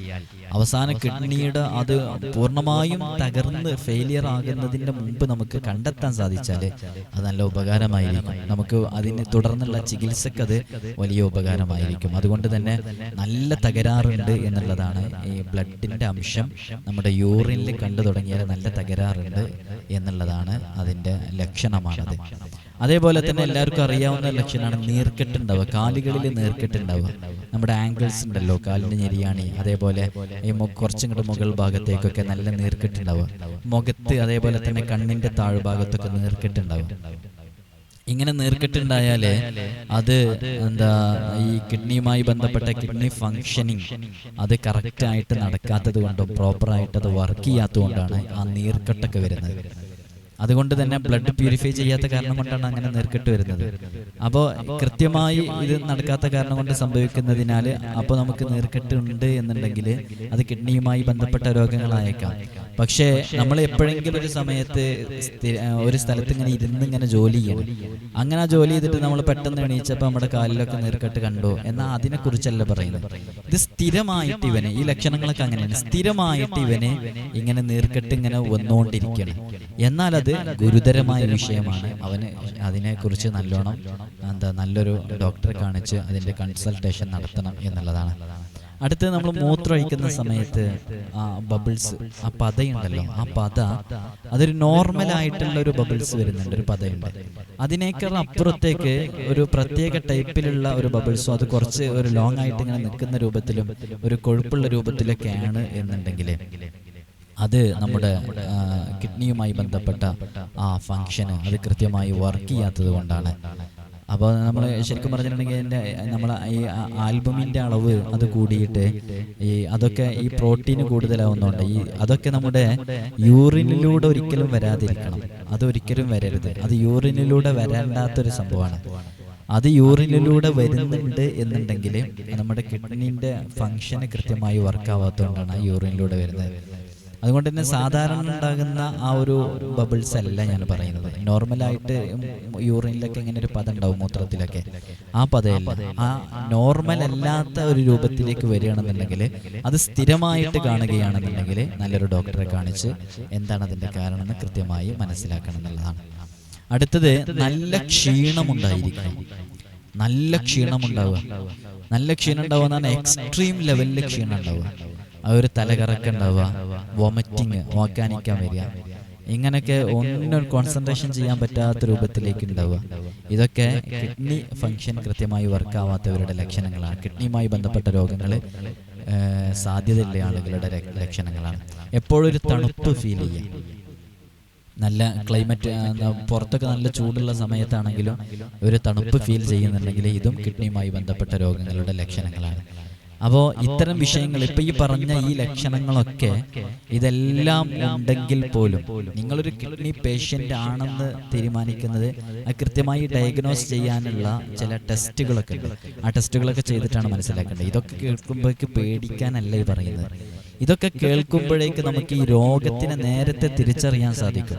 അവസാന കിഡ്നിയുടെ അത് പൂർണ്ണമായും തകർന്ന് ഫെയിലിയർ ആകുന്നതിന്റെ മുമ്പ് നമുക്ക് കണ്ടെത്താൻ സാധിച്ചാൽ അത് നല്ല ഉപകാരമായിരിക്കും. നമുക്ക് അതിന് തുടർന്നുള്ള ചികിത്സക്ക് അത് വലിയ ഉപകാരമായിരിക്കും. അതുകൊണ്ട് തന്നെ നല്ല തകരാറുണ്ട് എന്നുള്ളതാണ്. ഈ ബ്ലഡിന്റെ അംശം നമ്മുടെ യൂറിനിൽ കണ്ടു തുടങ്ങിയാൽ നല്ല തകരാറുണ്ട് എന്നുള്ളതാണ് അതിന്റെ ലക്ഷണമാണത്. അതേപോലെ തന്നെ എല്ലാവർക്കും അറിയാവുന്ന ലക്ഷണമാണ് നീർക്കെട്ടുണ്ടാവുക, കാലുകളിൽ നീർക്കെട്ടുണ്ടാവുക. നമ്മുടെ ആംഗിൾസ് ഉണ്ടല്ലോ, കാലിന്റെ ഞെരിയാണി, അതേപോലെ ഈ കുറച്ചും കൂടെ മുകൾ ഭാഗത്തേക്കൊക്കെ നല്ല നീർക്കെട്ടുണ്ടാവുക. മുഖത്ത് അതേപോലെ തന്നെ കണ്ണിന്റെ താഴ്ഭാഗത്തൊക്കെ നീർക്കെട്ടുണ്ടാവുക. ഇങ്ങനെ നീർക്കെട്ടുണ്ടായാല് അത് ഈ കിഡ്നിയുമായി ബന്ധപ്പെട്ട കിഡ്നി ഫങ്ഷനിങ് അത് കറക്റ്റായിട്ട് നടക്കാത്തത് കൊണ്ടും പ്രോപ്പറായിട്ട് അത് വർക്ക് ചെയ്യാത്തത് കൊണ്ടാണ് ആ നീർക്കെട്ടൊക്കെ വരുന്നത്. അതുകൊണ്ട് തന്നെ ബ്ലഡ് പ്യൂരിഫൈ ചെയ്യാത്ത കാരണം കൊണ്ടാണ് അങ്ങനെ നീർക്കെട്ട് വരുന്നത്. അപ്പോൾ കൃത്യമായി ഇത് നടക്കാത്ത കാരണം കൊണ്ട് സംഭവിക്കുന്നതിനാൽ അപ്പോൾ നമുക്ക് നീർക്കെട്ട് ഉണ്ട് എന്നുണ്ടെങ്കിൽ അത് കിഡ്നിയുമായി ബന്ധപ്പെട്ട രോഗങ്ങളായേക്കാം. പക്ഷേ നമ്മൾ എപ്പോഴെങ്കിലും ഒരു സമയത്ത് ഒരു സ്ഥലത്ത് ഇങ്ങനെ ഇങ്ങനെ ജോലി ചെയ്യണം. അങ്ങനെ ജോലി ചെയ്തിട്ട് നമ്മൾ പെട്ടെന്ന് എണീച്ചപ്പോൾ നമ്മുടെ കാലിലൊക്കെ നീർക്കെട്ട് കണ്ടു എന്നാൽ അതിനെക്കുറിച്ചല്ല പറയുന്നത്. ഇത് സ്ഥിരമായിട്ട് ഇവന് ഈ ലക്ഷണങ്ങളൊക്കെ അങ്ങനെയാണ്. സ്ഥിരമായിട്ട് ഇവന് ഇങ്ങനെ നീർക്കെട്ട് ഇങ്ങനെ വന്നുകൊണ്ടിരിക്കുകയാണ്. എന്നാൽ അത് ഗുരുതരമായ വിഷയമാണ്. അവന് അതിനെക്കുറിച്ച് നല്ലൊരു ഡോക്ടറെ കാണിച്ച് അതിന്റെ കൺസൾട്ടേഷൻ നടത്തണം എന്നുള്ളതാണ്. അടുത്ത് നമ്മൾ മൂത്രം ഒഴിക്കുന്ന സമയത്ത് ആ ബബിൾസ്, ആ പതയുണ്ടല്ലോ, ആ പത അതൊരു നോർമലായിട്ടുള്ള ഒരു ബബിൾസ് വരുന്നുണ്ട്, ഒരു പതയുണ്ട്. അതിനേക്കാൾ അപ്പുറത്തേക്ക് ഒരു പ്രത്യേക ടൈപ്പിലുള്ള ഒരു ബബിൾസും അത് കുറച്ച് ഒരു ലോങ് ആയിട്ട് ഇങ്ങനെ നിൽക്കുന്ന രൂപത്തിലും ഒരു കൊഴുപ്പുള്ള രൂപത്തിലൊക്കെയാണ് എന്നുണ്ടെങ്കിൽ അത് നമ്മുടെ കിഡ്നിയുമായി ബന്ധപ്പെട്ട ആ ഫങ്ഷന് അത് കൃത്യമായി വർക്ക് ചെയ്യാത്തത് കൊണ്ടാണ്. അപ്പോൾ നമ്മൾ ശരിക്കും പറഞ്ഞിട്ടുണ്ടെങ്കിൽ നമ്മളെ ഈ ആൽബമിൻ്റെ അളവ് അത് കൂടിയിട്ട് അതൊക്കെ ഈ പ്രോട്ടീൻ കൂടുതലാവുന്നുണ്ട്. അതൊക്കെ നമ്മുടെ യൂറിനിലൂടെ ഒരിക്കലും വരാതിരിക്കണം. അതൊരിക്കലും വരരുത്. അത് യൂറിനിലൂടെ വരേണ്ടാത്തൊരു സംഭവമാണ്. അത് യൂറിനിലൂടെ വരുന്നുണ്ട് എന്നുണ്ടെങ്കിൽ നമ്മുടെ കിഡ്നിൻ്റെ ഫങ്ഷന് കൃത്യമായി വർക്കാവാത്തതുകൊണ്ടാണ് ആ യൂറിനിലൂടെ വരുന്നത്. അതുകൊണ്ട് തന്നെ സാധാരണ ഉണ്ടാകുന്ന ആ ഒരു ബബിൾസ് അല്ല ഞാൻ പറയുന്നത്. നോർമലായിട്ട് യൂറിനിലൊക്കെ ഇങ്ങനെ ഒരു പത ഉണ്ടാവും, മൂത്രത്തിലൊക്കെ. ആ പതയല്ല, ആ നോർമൽ അല്ലാത്ത ഒരു രൂപത്തിലേക്ക് വരികയാണെന്നുണ്ടെങ്കിൽ അത് സ്ഥിരമായിട്ട് കാണുകയാണെന്നുണ്ടെങ്കിൽ നല്ലൊരു ഡോക്ടറെ കാണിച്ച് എന്താണ് അതിൻ്റെ കാരണം എന്ന് കൃത്യമായി മനസ്സിലാക്കണം എന്നുള്ളതാണ്. അടുത്തത് നല്ല ക്ഷീണമുണ്ടായിരിക്കണം. നല്ല ക്ഷീണമുണ്ടാവുക. നല്ല ക്ഷീണം ഉണ്ടാവുക എന്ന് പറഞ്ഞാൽ എക്സ്ട്രീം ലെവലിൽ ക്ഷീണം ഉണ്ടാവുക. ആ ഒരു തലകറക്കം ഉണ്ടാവുക, വൊമിറ്റിങ്, ഓക്കാനിക്കാൻ വരിക, ഇങ്ങനെയൊക്കെ ഒന്നും കോൺസെൻട്രേഷൻ ചെയ്യാൻ പറ്റാത്ത രൂപത്തിലേക്ക് ഉണ്ടാവുക. ഇതൊക്കെ കിഡ്നി ഫങ്ഷൻ കൃത്യമായി വർക്കാവാത്തവരുടെ ലക്ഷണങ്ങളാണ്. കിഡ്നിയുമായി ബന്ധപ്പെട്ട രോഗങ്ങൾ സാധ്യതയുള്ള ആളുകളുടെ ലക്ഷണങ്ങളാണ്. എപ്പോഴും ഒരു തണുപ്പ് ഫീൽ ചെയ്യുക, നല്ല ക്ലൈമറ്റ്, പുറത്തൊക്കെ നല്ല ചൂടുള്ള സമയത്താണെങ്കിലും ഒരു തണുപ്പ് ഫീൽ ചെയ്യുന്നുണ്ടെങ്കിൽ ഇതും കിഡ്നിയുമായി ബന്ധപ്പെട്ട രോഗങ്ങളുടെ ലക്ഷണങ്ങളാണ്. അപ്പോൾ ഇത്തരം വിഷയങ്ങൾ ഇപ്പം ഈ പറഞ്ഞ ഈ ലക്ഷണങ്ങളൊക്കെ ഇതെല്ലാം ഉണ്ടെങ്കിൽ പോലും നിങ്ങളൊരു കിഡ്നി പേഷ്യൻ്റ് ആണെന്ന് തീരുമാനിക്കുന്നത് കൃത്യമായി ഡയഗ്നോസ് ചെയ്യാനുള്ള ചില ടെസ്റ്റുകളൊക്കെ ഉണ്ട്. ആ ടെസ്റ്റുകളൊക്കെ ചെയ്തിട്ടാണ് മനസ്സിലാക്കേണ്ടത്. ഇതൊക്കെ കേൾക്കുമ്പോഴേക്ക് പേടിക്കാനല്ല ഈ പറയുന്നത്. ഇതൊക്കെ കേൾക്കുമ്പോഴേക്ക് നമുക്ക് ഈ രോഗത്തിനെ നേരത്തെ തിരിച്ചറിയാൻ സാധിക്കും.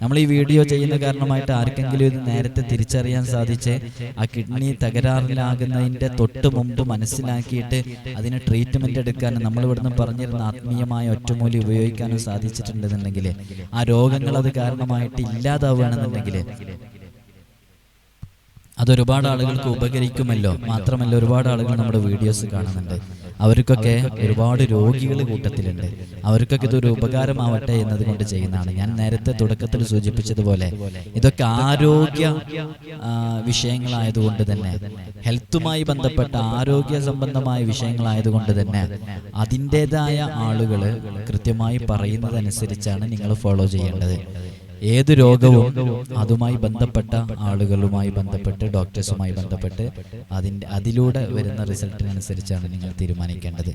നമ്മൾ ഈ വീഡിയോ ചെയ്യുന്ന കാരണമായിട്ട് ആർക്കെങ്കിലും ഇത് നേരത്തെ തിരിച്ചറിയാൻ സാധിച്ച് ആ കിഡ്നി തകരാറിലാകുന്നതിൻ്റെ തൊട്ട് മുമ്പ് മനസ്സിലാക്കിയിട്ട് അതിന് ട്രീറ്റ്മെൻറ്റ് എടുക്കാനും നമ്മൾ ഇവിടുന്ന് പറഞ്ഞിരുന്ന ആത്മീയമായ ഒറ്റമൂലി ഉപയോഗിക്കാനും സാധിച്ചിട്ടുണ്ടെന്നുണ്ടെങ്കിൽ, ആ രോഗങ്ങൾ അത് കാരണമായിട്ട് ഇല്ലാതാവുകയാണെന്നുണ്ടെങ്കിൽ അതൊരുപാട് ആളുകൾക്ക് ഉപകരിക്കുമല്ലോ. മാത്രമല്ല ഒരുപാട് ആളുകൾ നമ്മുടെ വീഡിയോസ് കാണുന്നുണ്ട്. അവർക്കൊക്കെ ഒരുപാട് രോഗികൾ കൂട്ടത്തിലുണ്ട്. അവർക്കൊക്കെ ഇതൊരു ഉപകാരമാവട്ടെ എന്നതുകൊണ്ട് ചെയ്യുന്നതാണ്. ഞാൻ നേരത്തെ തുടക്കത്തിൽ സൂചിപ്പിച്ചതുപോലെ ഇതൊക്കെ ആരോഗ്യ വിഷയങ്ങളായതുകൊണ്ട് തന്നെ, ഹെൽത്തുമായി ബന്ധപ്പെട്ട ആരോഗ്യ സംബന്ധമായ വിഷയങ്ങളായതുകൊണ്ട് തന്നെ അതിൻ്റെതായ ആളുകൾ കൃത്യമായി പറയുന്നതനുസരിച്ചാണ് നിങ്ങൾ ഫോളോ ചെയ്യേണ്ടത്. ഏത് രോഗവും അതുമായി ബന്ധപ്പെട്ട ആളുകളുമായി ബന്ധപ്പെട്ട് ഡോക്ടേഴ്സുമായി ബന്ധപ്പെട്ട് അതിലൂടെ വരുന്ന റിസൾട്ടിനനുസരിച്ചാണ് നിങ്ങൾ തീരുമാനിക്കേണ്ടത്.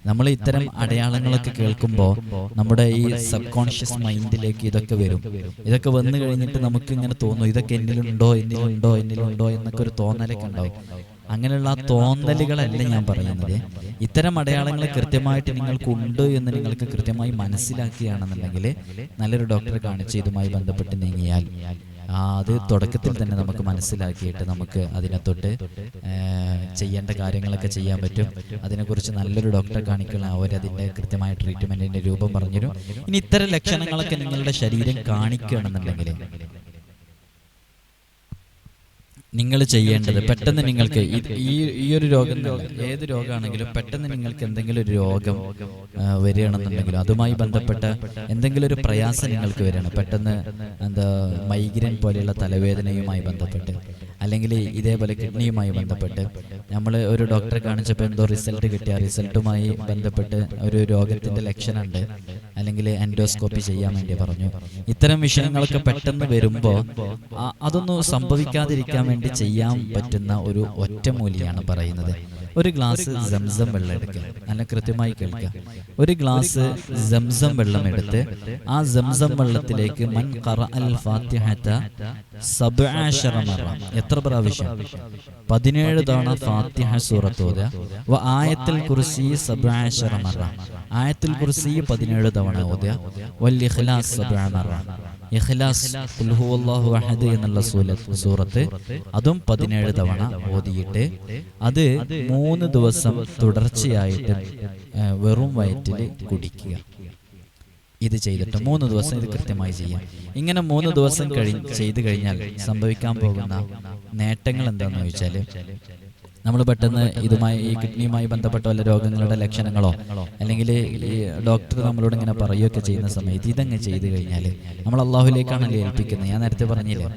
നമ്മൾ ഇത്തരം അടയാളങ്ങളൊക്കെ കേൾക്കുമ്പോൾ നമ്മുടെ ഈ സബ് കോൺഷ്യസ് മൈൻഡിലേക്ക് ഇതൊക്കെ വരും. ഇതൊക്കെ വന്നു കഴിഞ്ഞിട്ട് നമുക്ക് ഇങ്ങനെ തോന്നും, ഇതൊക്കെ എന്നിലുണ്ടോ എന്നൊക്കെ ഒരു തോന്നലൊക്കെ ഉണ്ടാവും. അങ്ങനെയുള്ള ആ തോന്നലുകളല്ല ഞാൻ പറയുന്നത്. ഇത്തരം അടയാളങ്ങൾ കൃത്യമായിട്ട് നിങ്ങൾക്കുണ്ട് എന്ന് നിങ്ങൾക്ക് കൃത്യമായി മനസ്സിലാക്കുകയാണെന്നുണ്ടെങ്കിൽ നല്ലൊരു ഡോക്ടറെ കാണിച്ച് ഇതുമായി ബന്ധപ്പെട്ട് നീങ്ങിയാൽ അത് തുടക്കത്തിൽ തന്നെ നമുക്ക് മനസ്സിലാക്കിയിട്ട് നമുക്ക് അതിനെ തൊട്ട് ചെയ്യേണ്ട കാര്യങ്ങളൊക്കെ ചെയ്യാൻ പറ്റും. അതിനെക്കുറിച്ച് നല്ലൊരു ഡോക്ടറെ കാണിക്കണം, അവരതിൻ്റെ കൃത്യമായ ട്രീറ്റ്മെൻറ്റിൻ്റെ രൂപം പറഞ്ഞുതരും. ഇനി ഇത്തരം ലക്ഷണങ്ങളൊക്കെ നിങ്ങളുടെ ശരീരം കാണിക്കുകയാണെന്നുണ്ടെങ്കിൽ നിങ്ങൾ ചെയ്യേണ്ടത്, പെട്ടെന്ന് നിങ്ങൾക്ക് ഈ ഒരു രോഗം എന്നല്ല, ഏത് രോഗമാണെങ്കിലും പെട്ടെന്ന് നിങ്ങൾക്ക് എന്തെങ്കിലും ഒരു രോഗം വരികയാണെന്നുണ്ടെങ്കിലും അതുമായി ബന്ധപ്പെട്ട എന്തെങ്കിലും ഒരു പ്രയാസം നിങ്ങൾക്ക് വരികയാണ്, പെട്ടെന്ന് മൈഗ്രെയിൻ പോലെയുള്ള തലവേദനയുമായി ബന്ധപ്പെട്ട്, അല്ലെങ്കിൽ ഇതേപോലെ കിഡ്നിയുമായി ബന്ധപ്പെട്ട് നമ്മൾ ഒരു ഡോക്ടറെ കാണിച്ചപ്പോൾ എന്തോ റിസൾട്ട് കിട്ടിയ റിസൾട്ടുമായി ബന്ധപ്പെട്ട് ഒരു രോഗത്തിൻ്റെ ലക്ഷണമുണ്ട്, അല്ലെങ്കിൽ എൻഡോസ്കോപ്പി ചെയ്യാൻ വേണ്ടി പറഞ്ഞു. ഇത്തരം വിഷയങ്ങളൊക്കെ പെട്ടെന്ന് വരുമ്പോൾ അതൊന്നും സംഭവിക്കാതിരിക്കാൻ വേണ്ടി ചെയ്യാൻ പറ്റുന്ന ഒരു ഒറ്റമൂലിയാണ് പറയുന്നത്. ഒരു ഗ്ലാസ് സംസം വെള്ളം എടുക്കുക, നല്ല കൃത്യമായി കേൾക്കുക. ഒരു ഗ്ലാസ് സംസം വെള്ളം എടുത്ത് ആ സംസം വെള്ളത്തിലേക്ക് മൻ ഖറഅൽ ഫാത്തിഹത 17 മറ, എത്ര പ്രാവശ്യം? 17 തവണ ഫാത്തിഹ സൂറത്ത് ഓതുക. വ ആയത്തുൽ കുർസി 17 മറ, ആയത്തുൽ കുർസി 17 തവണ ഓതുക. വൽ ഇഖ്ലാസ് 7 മറ, ഇഖ്ലാസ് ഖുൽ ഹുവല്ലാഹു അഹദ് എന്നുള്ള സൂറത്ത് അതും 17 തവണ ഓതിയിട്ട് അത് 3 ദിവസം തുടർച്ചയായിട്ട് വെറും വയറ്റിൽ കുടിക്കുക. ഇത് ചെയ്തിട്ട് 3 ദിവസം ഇത് കൃത്യമായി ചെയ്യാം. ഇങ്ങനെ 3 ദിവസം ചെയ്തു കഴിഞ്ഞാൽ സംഭവിക്കാൻ പോകുന്ന നേട്ടങ്ങൾ എന്താണെന്ന് ചോദിച്ചാൽ, നമ്മൾ പെട്ടെന്ന് ഈ കിഡ്നിയുമായി ബന്ധപ്പെട്ട വല്ല രോഗങ്ങളുടെ ലക്ഷണങ്ങളോ അല്ലെങ്കിൽ ഈ ഡോക്ടർ നമ്മളോട് ഇങ്ങനെ പറയുകയൊക്കെ ചെയ്യുന്ന സമയത്ത് ഇതങ്ങ് ചെയ്തു കഴിഞ്ഞാൽ നമ്മൾ അള്ളാഹുലേക്കാണല്ലോ ഏൽപ്പിക്കുന്നത്. ഞാൻ നേരത്തെ പറഞ്ഞില്ലേ,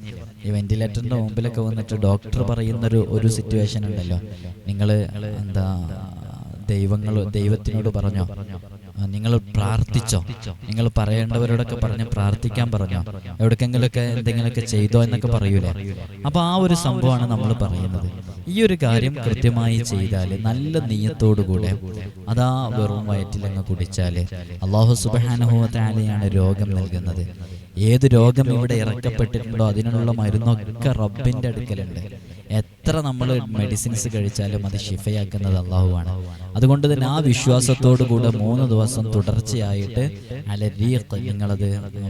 ഈ വെന്റിലേറ്ററിൻ്റെ മുമ്പിലൊക്കെ വന്നിട്ട് ഡോക്ടർ പറയുന്നൊരു സിറ്റുവേഷൻ ഉണ്ടല്ലോ, നിങ്ങൾ ദൈവത്തിനോട് പറഞ്ഞോ, നിങ്ങൾ പ്രാർത്ഥിച്ചോ, നിങ്ങൾ പറയേണ്ടവരോടൊക്കെ പറഞ്ഞ് പ്രാർത്ഥിക്കാൻ പറഞ്ഞോ, എവിടേക്കെങ്കിലൊക്കെ എന്തെങ്കിലുമൊക്കെ ചെയ്തോ എന്നൊക്കെ പറയൂലേ. അപ്പൊ ആ ഒരു സംഭവമാണ് നമ്മൾ പറയുന്നത്. ഈ ഒരു കാര്യം കൃത്യമായി ചെയ്താൽ നല്ല നിയ്യത്തോടുകൂടെ അതാ വെറും വയറ്റിലങ്ങ് കുടിച്ചാൽ അല്ലാഹു സുബ്ഹാനഹു വ തആലയാണ് രോഗം നൽകുന്നത്. ഏത് രോഗം ഇവിടെ ഇറക്കപ്പെട്ടിട്ടുണ്ടോ അതിനുള്ള മരുന്നൊക്കെ റബ്ബിന്റെ അടുക്കലുണ്ട്. എത്ര നമ്മൾ മെഡിസിൻസ് കഴിച്ചാലും അത് ഷിഫയാക്കുന്നത് അള്ളാഹുവാണ്. അതുകൊണ്ട് തന്നെ ആ വിശ്വാസത്തോടു കൂടെ 3 ദിവസം തുടർച്ചയായിട്ട് അലരീഖ് നിങ്ങളത്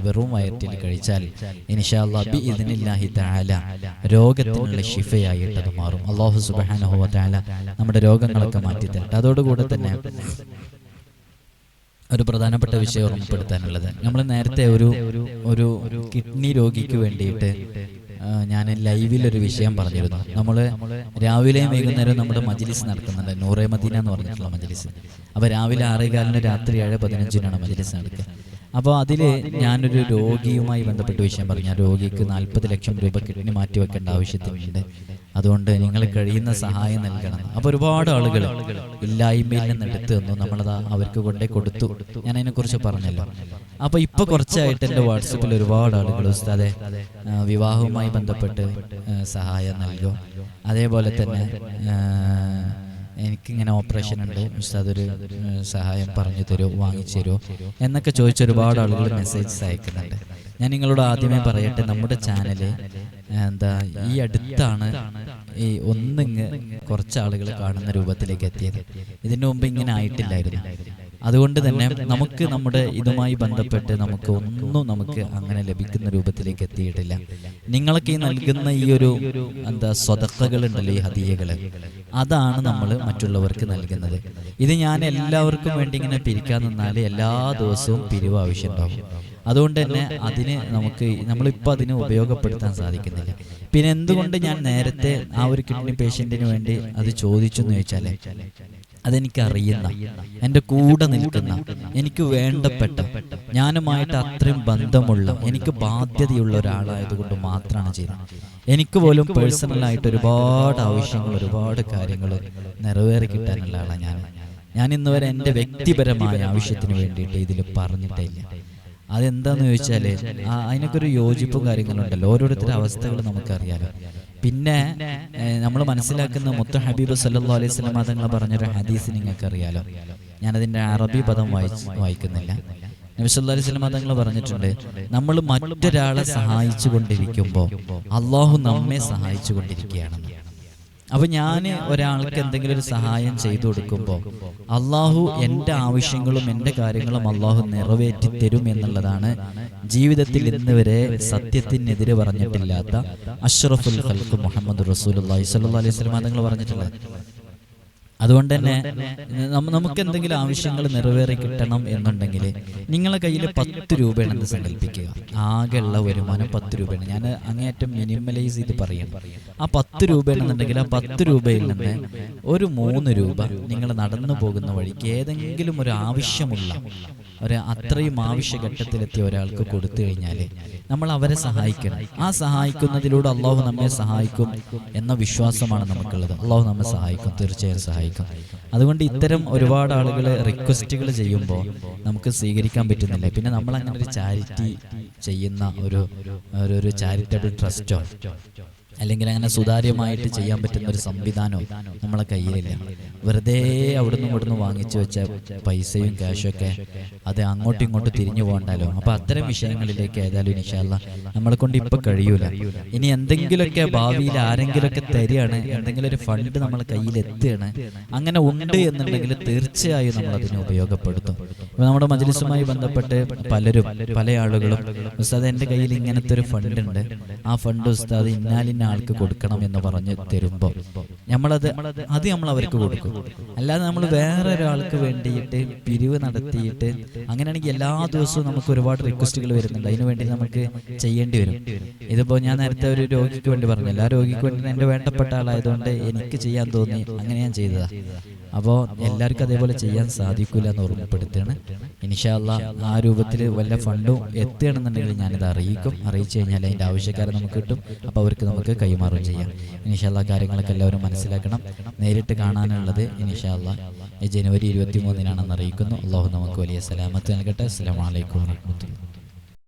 വെറും വയറ്റിൽ കഴിച്ചാൽ ഇൻഷാ അല്ലാഹ് ബിഇദ്നില്ലാഹി തആല രോഗത്തിനുള്ള ഷിഫയായിട്ട് അത് മാറും. അല്ലാഹു സുബ്ഹാനഹു വ തആല നമ്മുടെ രോഗങ്ങളൊക്കെ മാറ്റി തരട്ടെ. അതോടുകൂടെ തന്നെ ഒരു പ്രധാനപ്പെട്ട വിഷയം ഓർമ്മപ്പെടുത്താനുള്ളത്, നമ്മൾ നേരത്തെ ഒരു കിഡ്നി രോഗിക്ക് വേണ്ടിയിട്ട് ഞാൻ ലൈവിലൊരു വിഷയം പറഞ്ഞിരുന്നു. നമ്മൾ രാവിലെയും വൈകുന്നേരം നമ്മുടെ മജ്ലിസ് നടക്കുന്നുണ്ട്, നൂറെ മദീന എന്ന് പറഞ്ഞിട്ടുള്ള മജ്ലിസ്. അപ്പോൾ രാവിലെ 6:15 രാത്രി 7:15 മജ്ലിസ് നടക്കുക. അപ്പോൾ അതിൽ ഞാനൊരു രോഗിയുമായി ബന്ധപ്പെട്ട വിഷയം പറഞ്ഞു. ആ രോഗിക്ക് 40 ലക്ഷം രൂപ കിഡ്നി മാറ്റിവെക്കേണ്ട ആവശ്യത്തിനുണ്ട്, അതുകൊണ്ട് നിങ്ങൾ കഴിയുന്ന സഹായം നൽകണം. അപ്പോൾ ഒരുപാട് ആളുകൾ ഇല്ലായ്മയിൽ നിന്ന് എടുത്തു തന്നു, നമ്മളത് അവർക്ക് കൊണ്ടേ കൊടുത്തു. ഞാൻ അതിനെക്കുറിച്ച് പറഞ്ഞല്ലോ. അപ്പോൾ ഇപ്പോൾ കുറച്ചായിട്ട് എൻ്റെ വാട്സപ്പിൽ ഒരുപാട് ആളുകൾ ഉസ്താദെ വിവാഹവുമായി ബന്ധപ്പെട്ട് സഹായം നൽകും, അതേപോലെ തന്നെ എനിക്കിങ്ങനെ ഓപ്പറേഷൻ ഉണ്ട് ഉസ്താദ് ഒരു സഹായം പറഞ്ഞു തരുമോ, വാങ്ങിച്ചു തരുമോ എന്നൊക്കെ ചോദിച്ച ഒരുപാട് ആളുകൾ മെസ്സേജസ് അയക്കുന്നുണ്ട്. ഞാൻ നിങ്ങളോട് ആദ്യമേ പറയട്ടെ, നമ്മുടെ ചാനല് ഈ അടുത്താണ് ഈ ഒന്നിങ്ങ് കുറച്ച് ആളുകൾ കാണുന്ന രൂപത്തിലേക്ക് എത്തിയത്. ഇതിനു മുമ്പ് ഇങ്ങനെ ആയിട്ടില്ലായിരുന്നു. അതുകൊണ്ട് തന്നെ നമുക്ക് നമ്മുടെ ഇതുമായി ബന്ധപ്പെട്ട് നമുക്ക് അങ്ങനെ ലഭിക്കുന്ന രൂപത്തിലേക്ക് എത്തിയിട്ടില്ല. നിങ്ങൾക്ക് ഈ നൽകുന്ന ഈ ഒരു സ്വതക്കകൾ ഉണ്ടല്ലോ, ഈ ഹദിയകള്, അതാണ് നമ്മൾ മറ്റുള്ളവർക്ക് നൽകുന്നത്. ഇത് ഞാൻ എല്ലാവർക്കും വേണ്ടി ഇങ്ങനെ പിരിക്കാൻ നിന്നാൽ എല്ലാ ദിവസവും പിരിവ് ആവശ്യമുണ്ടാവും. അതുകൊണ്ട് തന്നെ നമ്മളിപ്പോൾ അതിന് ഉപയോഗപ്പെടുത്താൻ സാധിക്കുന്നില്ല. പിന്നെ എന്തുകൊണ്ട് ഞാൻ നേരത്തെ ആ ഒരു കിഡ്നി പേഷ്യന്റിന് വേണ്ടി അത് ചോദിച്ചു എന്ന് ചോദിച്ചാൽ, അതെനിക്കറിയുന്ന, എൻ്റെ കൂടെ നിൽക്കുന്ന, എനിക്ക് വേണ്ടപ്പെട്ട, ഞാനുമായിട്ട് അത്രയും ബന്ധമുള്ള, എനിക്ക് ബാധ്യതയുള്ള ഒരാളായതുകൊണ്ട് മാത്രമാണ് ചെയ്യുന്നത്. എനിക്ക് പോലും പേഴ്സണലായിട്ട് ഒരുപാട് ആവശ്യങ്ങൾ, ഒരുപാട് കാര്യങ്ങൾ നിറവേറി കിട്ടാനുള്ള ആളാണ് ഞാൻ ഇന്ന് വരെ എൻ്റെ വ്യക്തിപരമായ ആവശ്യത്തിന് വേണ്ടിയിട്ട് ഇതിൽ പറഞ്ഞിട്ടേ ഇല്ല. അതെന്താന്ന് ചോദിച്ചാൽ അതിനൊക്കെ ഒരു യോജിപ്പും കാര്യങ്ങളുണ്ടല്ലോ, ഓരോരുത്തരുടെ അവസ്ഥകൾ നമുക്കറിയാലോ. പിന്നെ നമ്മൾ മനസ്സിലാക്കുന്ന മുത്ത് ഹബീബ് സല്ലല്ലാഹു അലൈഹി വസല്ലം തങ്ങൾ പറഞ്ഞൊരു ഹദീസ് നിങ്ങൾക്ക് അറിയാലോ. ഞാനതിൻ്റെ അറബി പദം വായിക്കുന്നില്ല. നബി സല്ലല്ലാഹു അലൈഹി വസല്ലം തങ്ങൾ പറഞ്ഞിട്ടുണ്ട്, നമ്മൾ മറ്റൊരാളെ സഹായിച്ചു കൊണ്ടിരിക്കുമ്പോൾ അള്ളാഹു നമ്മെ സഹായിച്ചു കൊണ്ടിരിക്കുകയാണെന്ന്. അപ്പൊ ഞാൻ ഒരാൾക്ക് എന്തെങ്കിലും ഒരു സഹായം ചെയ്തു കൊടുക്കുമ്പോൾ അള്ളാഹു എൻ്റെ ആവശ്യങ്ങളും എൻ്റെ കാര്യങ്ങളും അള്ളാഹു നിറവേറ്റി തരും എന്നുള്ളതാണ് ജീവിതത്തിൽ ഇന്ന് വരെ സത്യത്തിനെതിരെ പറഞ്ഞിട്ടില്ലാത്ത അഷ്റഫുൽ ഖൽഖ് മുഹമ്മദ് റസൂലുള്ളാഹി സ്വല്ലല്ലാഹു അലൈഹി വസല്ലം തങ്ങൾ പറഞ്ഞിട്ടുള്ളത്. അതുകൊണ്ട് തന്നെ നമുക്ക് എന്തെങ്കിലും ആവശ്യങ്ങൾ നിറവേറി കിട്ടണം എന്നുണ്ടെങ്കിൽ നിങ്ങളെ കയ്യിൽ 10 രൂപയാണെന്ന് സങ്കല്പിക്കുക. ആകെയുള്ള വരുമാനം 10 രൂപയാണ്. ഞാൻ അങ്ങേയറ്റം മിനിമലൈസ് ചെയ്ത് പറയണം. ആ 10 രൂപയാണെന്നുണ്ടെങ്കിൽ ആ 10 രൂപയിൽ നിന്ന് ഒരു 3 രൂപ നിങ്ങൾ നടന്നു പോകുന്ന വഴിക്ക് ഏതെങ്കിലും ഒരു ആവശ്യമുള്ള അത്രയും ആവശ്യഘട്ടത്തിലെത്തിയ ഒരാൾക്ക് കൊടുത്തു കഴിഞ്ഞാൽ നമ്മൾ അവരെ സഹായിക്കണം. ആ സഹായിക്കുന്നതിലൂടെ അള്ളാഹു നമ്മെ സഹായിക്കും എന്ന വിശ്വാസമാണ് നമുക്കുള്ളത്. അള്ളാഹു നമ്മെ സഹായിക്കും, തീർച്ചയായും സഹായിക്കും. അതുകൊണ്ട് ഇത്തരം ഒരുപാട് ആളുകൾ റിക്വസ്റ്റുകൾ ചെയ്യുമ്പോൾ നമുക്ക് സ്വീകരിക്കാൻ പറ്റുന്നില്ല. പിന്നെ നമ്മൾ അങ്ങനെ ഒരു ചാരിറ്റി ചെയ്യുന്ന ഒരു ചാരിറ്റബിൾ ട്രസ്റ്റോ അല്ലെങ്കിൽ അങ്ങനെ സുതാര്യമായിട്ട് ചെയ്യാൻ പറ്റുന്ന ഒരു സംവിധാനവും നമ്മളെ കയ്യിലില്ല. വെറുതെ അവിടുന്ന് ഇവിടുന്ന് വാങ്ങിച്ചു വെച്ച പൈസയും ക്യാഷും ഒക്കെ അത് അങ്ങോട്ടും ഇങ്ങോട്ടും തിരിഞ്ഞു പോകണ്ടല്ലോ. അപ്പൊ അത്തരം വിഷയങ്ങളിലേക്ക് ഏതായാലും ഇൻഷാ അല്ലാഹ് നമ്മളെ കൊണ്ട് ഇപ്പൊ കഴിയൂല. ഇനി എന്തെങ്കിലുമൊക്കെ ഭാവിയിൽ ആരെങ്കിലുമൊക്കെ തരികയാണ്, എന്തെങ്കിലും ഒരു ഫണ്ട് നമ്മളെ കയ്യിൽ എത്തുകയാണ്, അങ്ങനെ ഉണ്ട് എന്നുണ്ടെങ്കിൽ തീർച്ചയായും നമ്മൾ അതിനെ ഉപയോഗപ്പെടുത്തും. ഇപ്പൊ നമ്മുടെ മജ്‌ലിസുമായി ബന്ധപ്പെട്ട് പല ആളുകളും ഉസ്താദ് എൻ്റെ കയ്യിൽ ഇങ്ങനത്തെ ഒരു ഫണ്ട് ഉണ്ട്, ആ ഫണ്ട് ഉസ്താദ് ഇന്നാലിന്ന ആൾക്ക് കൊടുക്കണം എന്ന് പറഞ്ഞ് തരുമ്പോൾ നമ്മൾ അവർക്ക് കൊടുക്കും. അല്ലാതെ നമ്മൾ വേറെ ഒരാൾക്ക് വേണ്ടിയിട്ട് പിരിവ് നടത്തിയിട്ട് അങ്ങനെയാണെങ്കിൽ എല്ലാ ദിവസവും നമുക്ക് ഒരുപാട് റിക്വസ്റ്റുകൾ വരുന്നുണ്ട്, അതിനു വേണ്ടി നമുക്ക് ചെയ്യേണ്ടി വരും. ഇതിപ്പോൾ ഞാൻ നേരത്തെ ഒരു രോഗിക്ക് വേണ്ടി പറഞ്ഞില്ല, ആ രോഗിക്ക് വേണ്ടി എൻ്റെ വേണ്ടപ്പെട്ട ആളായതുകൊണ്ട് എനിക്ക് ചെയ്യാൻ തോന്നി, അങ്ങനെ ഞാൻ ചെയ്തതാ. അപ്പോൾ എല്ലാവർക്കും അതേപോലെ ചെയ്യാൻ സാധിക്കില്ല എന്ന് ഓർമ്മപ്പെടുത്തുകയാണ്. ഇൻഷാ അല്ലാഹ് ആ രൂപത്തിൽ വല്ല ഫണ്ടും എത്തുകയാണെന്നുണ്ടെങ്കിൽ ഞാനിത് അറിയിച്ചു കഴിഞ്ഞാൽ അതിൻ്റെ ആവശ്യക്കാരെ നമുക്ക് കിട്ടും. അപ്പോൾ അവർക്ക് നമുക്ക് കൈമാറും ചെയ്യാം. ഇൻഷാ അല്ലാഹ് കാര്യങ്ങളൊക്കെ എല്ലാവരും മനസ്സിലാക്കണം. നേരിട്ട് കാണാനുള്ളത് ഇൻഷാ അല്ലാഹ് ജനുവരി 23-നാണെന്ന് അറിയിക്കുന്നു. അള്ളാഹു നമുക്ക് വലിയ സലാമത്ത് നൽകട്ടെ. അസ്സലാമു അലൈക്കും വറഹ്മത്തുള്ളാഹി.